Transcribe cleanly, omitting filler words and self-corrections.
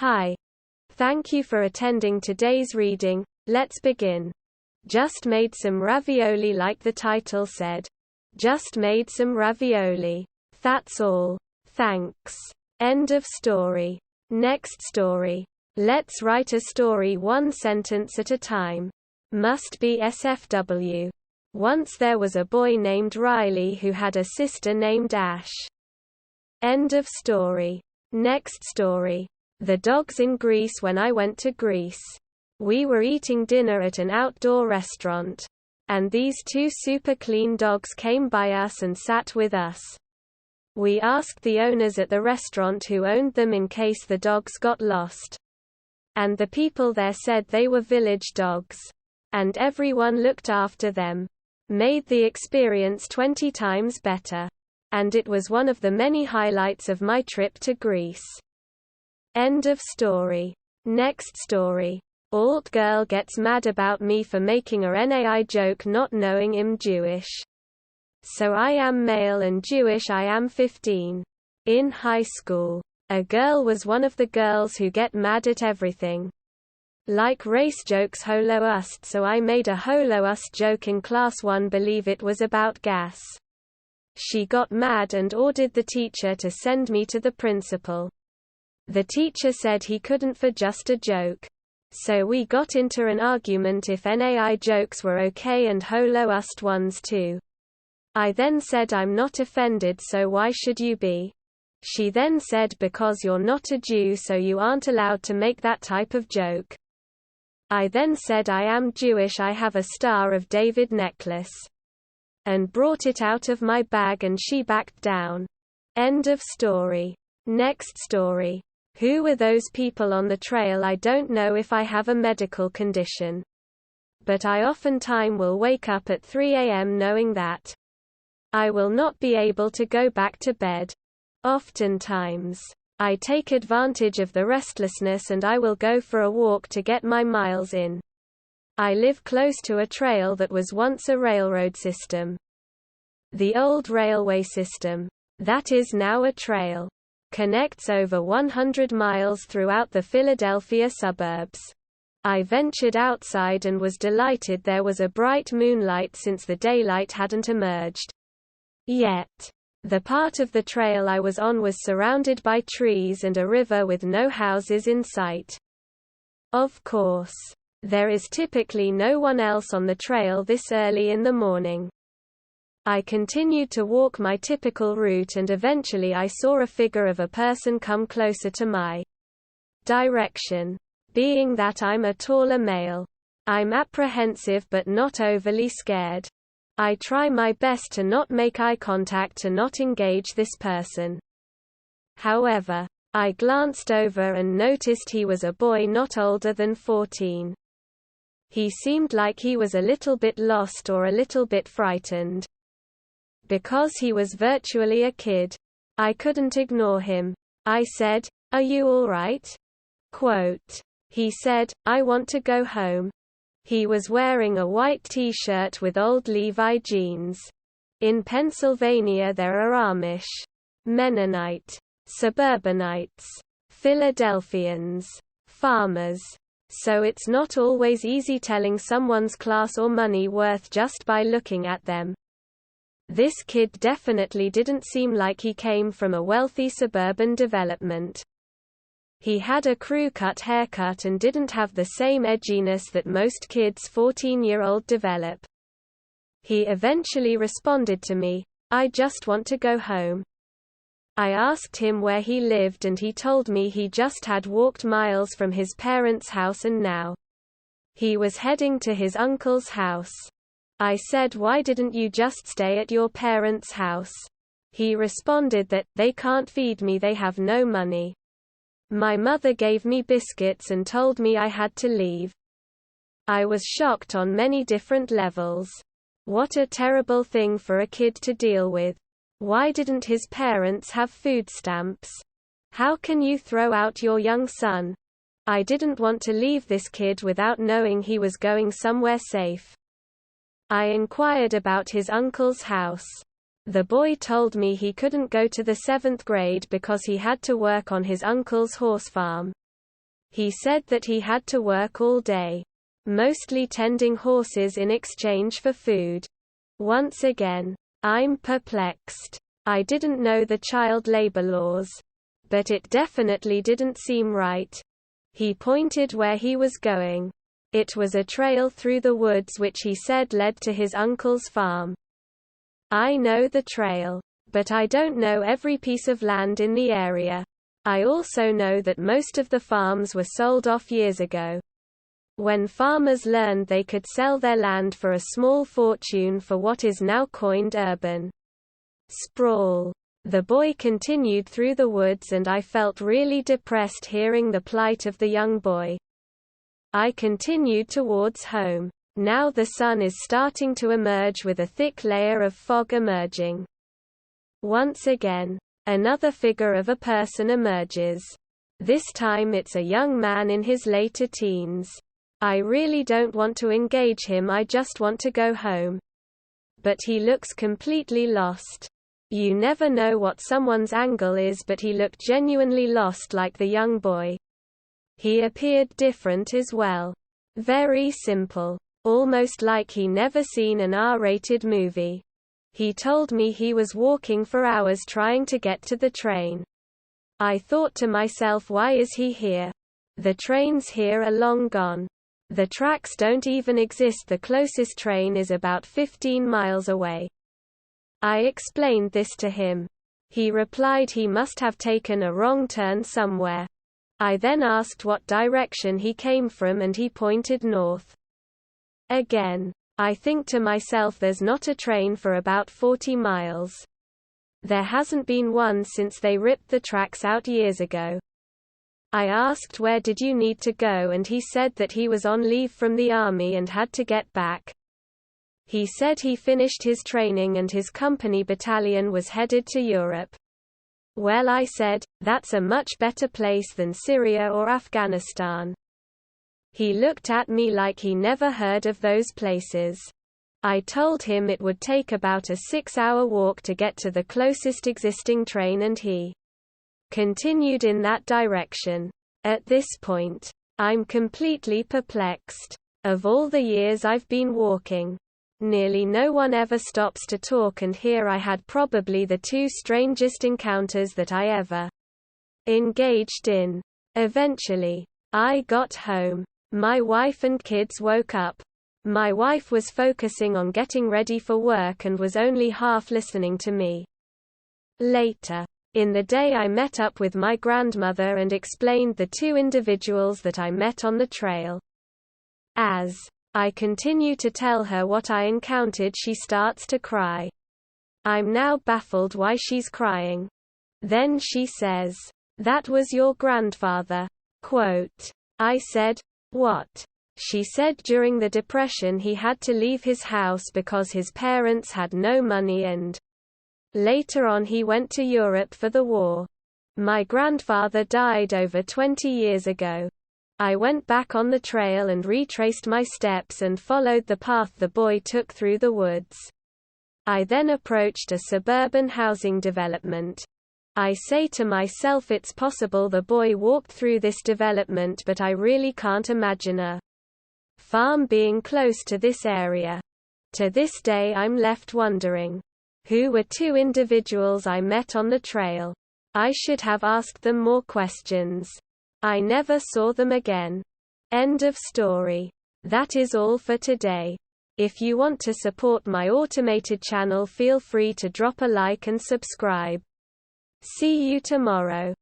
Hi. Thank you for attending today's reading. Let's begin. Just made some ravioli like the title said. Just made some ravioli. That's all. Thanks. End of story. Next story. Let's write a story one sentence at a time. Must be SFW. Once there was a boy named Riley who had a sister named Ash. End of story. Next story. The dogs in Greece. When I went to Greece, we were eating dinner at an outdoor restaurant, and these two super clean dogs came by us and sat with us. We asked the owners at the restaurant who owned them in case the dogs got lost. And the people there said they were village dogs. And everyone looked after them. Made the experience 20 times better. And it was one of the many highlights of my trip to Greece. End of story. Next story. Alt girl gets mad about me for making a NAI joke not knowing I'm Jewish. So I am male and Jewish. I am 15. In high school, a girl was one of the girls who get mad at everything. Like race jokes Holocaust, so I made a Holocaust joke in class 1. Believe it was about gas. She got mad and ordered the teacher to send me to the principal. The teacher said he couldn't for just a joke. So we got into an argument if NAI jokes were okay and Holocaust ones too. I then said I'm not offended, so why should you be? She then said because you're not a Jew so you aren't allowed to make that type of joke. I then said I am Jewish, I have a Star of David necklace. And brought it out of my bag and she backed down. End of story. Next story. Who were those people on the trail? I don't know if I have a medical condition. But I oftentimes will wake up at 3 a.m. knowing that I will not be able to go back to bed. Oftentimes, I take advantage of the restlessness and I will go for a walk to get my miles in. I live close to a trail that was once a railroad system. The old railway system, that is now a trail, connects over 100 miles throughout the Philadelphia suburbs. I ventured outside and was delighted there was a bright moonlight since the daylight hadn't emerged yet. The part of the trail I was on was surrounded by trees and a river with no houses in sight. Of course, there is typically no one else on the trail this early in the morning. I continued to walk my typical route and eventually I saw a figure of a person come closer to my direction. Being that I'm a taller male, I'm apprehensive but not overly scared. I try my best to not make eye contact, to not engage this person. However, I glanced over and noticed he was a boy not older than 14. He seemed like he was a little bit lost or a little bit frightened. Because he was virtually a kid, I couldn't ignore him. I said, "Are you all right?" Quote. He said, "I want to go home." He was wearing a white t-shirt with old Levi jeans. In Pennsylvania there are Amish, Mennonite, suburbanites, Philadelphians, farmers. So it's not always easy telling someone's class or money worth just by looking at them. This kid definitely didn't seem like he came from a wealthy suburban development. He had a crew-cut haircut and didn't have the same edginess that most kids 14-year-old develop. He eventually responded to me, "I just want to go home." I asked him where he lived and he told me he just had walked miles from his parents' house and now he was heading to his uncle's house. I said, "Why didn't you just stay at your parents' house?" He responded that, "They can't feed me, they have no money. My mother gave me biscuits and told me I had to leave." I was shocked on many different levels. What a terrible thing for a kid to deal with. Why didn't his parents have food stamps? How can you throw out your young son? I didn't want to leave this kid without knowing he was going somewhere safe. I inquired about his uncle's house. The boy told me he couldn't go to the 7th grade because he had to work on his uncle's horse farm. He said that he had to work all day, mostly tending horses in exchange for food. Once again, I'm perplexed. I didn't know the child labor laws, but it definitely didn't seem right. He pointed where he was going. It was a trail through the woods which he said led to his uncle's farm. I know the trail, but I don't know every piece of land in the area. I also know that most of the farms were sold off years ago. When farmers learned they could sell their land for a small fortune for what is now coined urban sprawl. The boy continued through the woods and I felt really depressed hearing the plight of the young boy. I continued towards home. Now the sun is starting to emerge with a thick layer of fog emerging. Once again, another figure of a person emerges. This time it's a young man in his later teens. I really don't want to engage him, I just want to go home. But he looks completely lost. You never know what someone's angle is, but he looked genuinely lost like the young boy. He appeared different as well. Very simple. Almost like he never seen an R-rated movie. He told me he was walking for hours trying to get to the train. I thought to myself, why is he here? The trains here are long gone. The tracks don't even exist. The closest train is about 15 miles away. I explained this to him. He replied he must have taken a wrong turn somewhere. I then asked what direction he came from and he pointed north. Again, I think to myself, there's not a train for about 40 miles. There hasn't been one since they ripped the tracks out years ago. I asked where did you need to go and he said that he was on leave from the army and had to get back. He said he finished his training and his company battalion was headed to Europe. Well, I said, that's a much better place than Syria or Afghanistan. He looked at me like he never heard of those places. I told him it would take about a 6-hour walk to get to the closest existing train and he continued in that direction. At this point, I'm completely perplexed. Of all the years I've been walking, nearly no one ever stops to talk, and here I had probably the two strangest encounters that I ever engaged in. Eventually, I got home. My wife and kids woke up. My wife was focusing on getting ready for work and was only half listening to me. Later in the day I met up with my grandmother and explained the two individuals that I met on the trail. As I continue to tell her what I encountered, she starts to cry. I'm now baffled why she's crying. Then she says, "That was your grandfather." Quote. I said, "What?" She said during the Depression he had to leave his house because his parents had no money and later on he went to Europe for the war. My grandfather died over 20 years ago. I went back on the trail and retraced my steps and followed the path the boy took through the woods. I then approached a suburban housing development. I say to myself, it's possible the boy walked through this development, but I really can't imagine a farm being close to this area. To this day I'm left wondering, who were two individuals I met on the trail? I should have asked them more questions. I never saw them again. End of story. That is all for today. If you want to support my automated channel, feel free to drop a like and subscribe. See you tomorrow.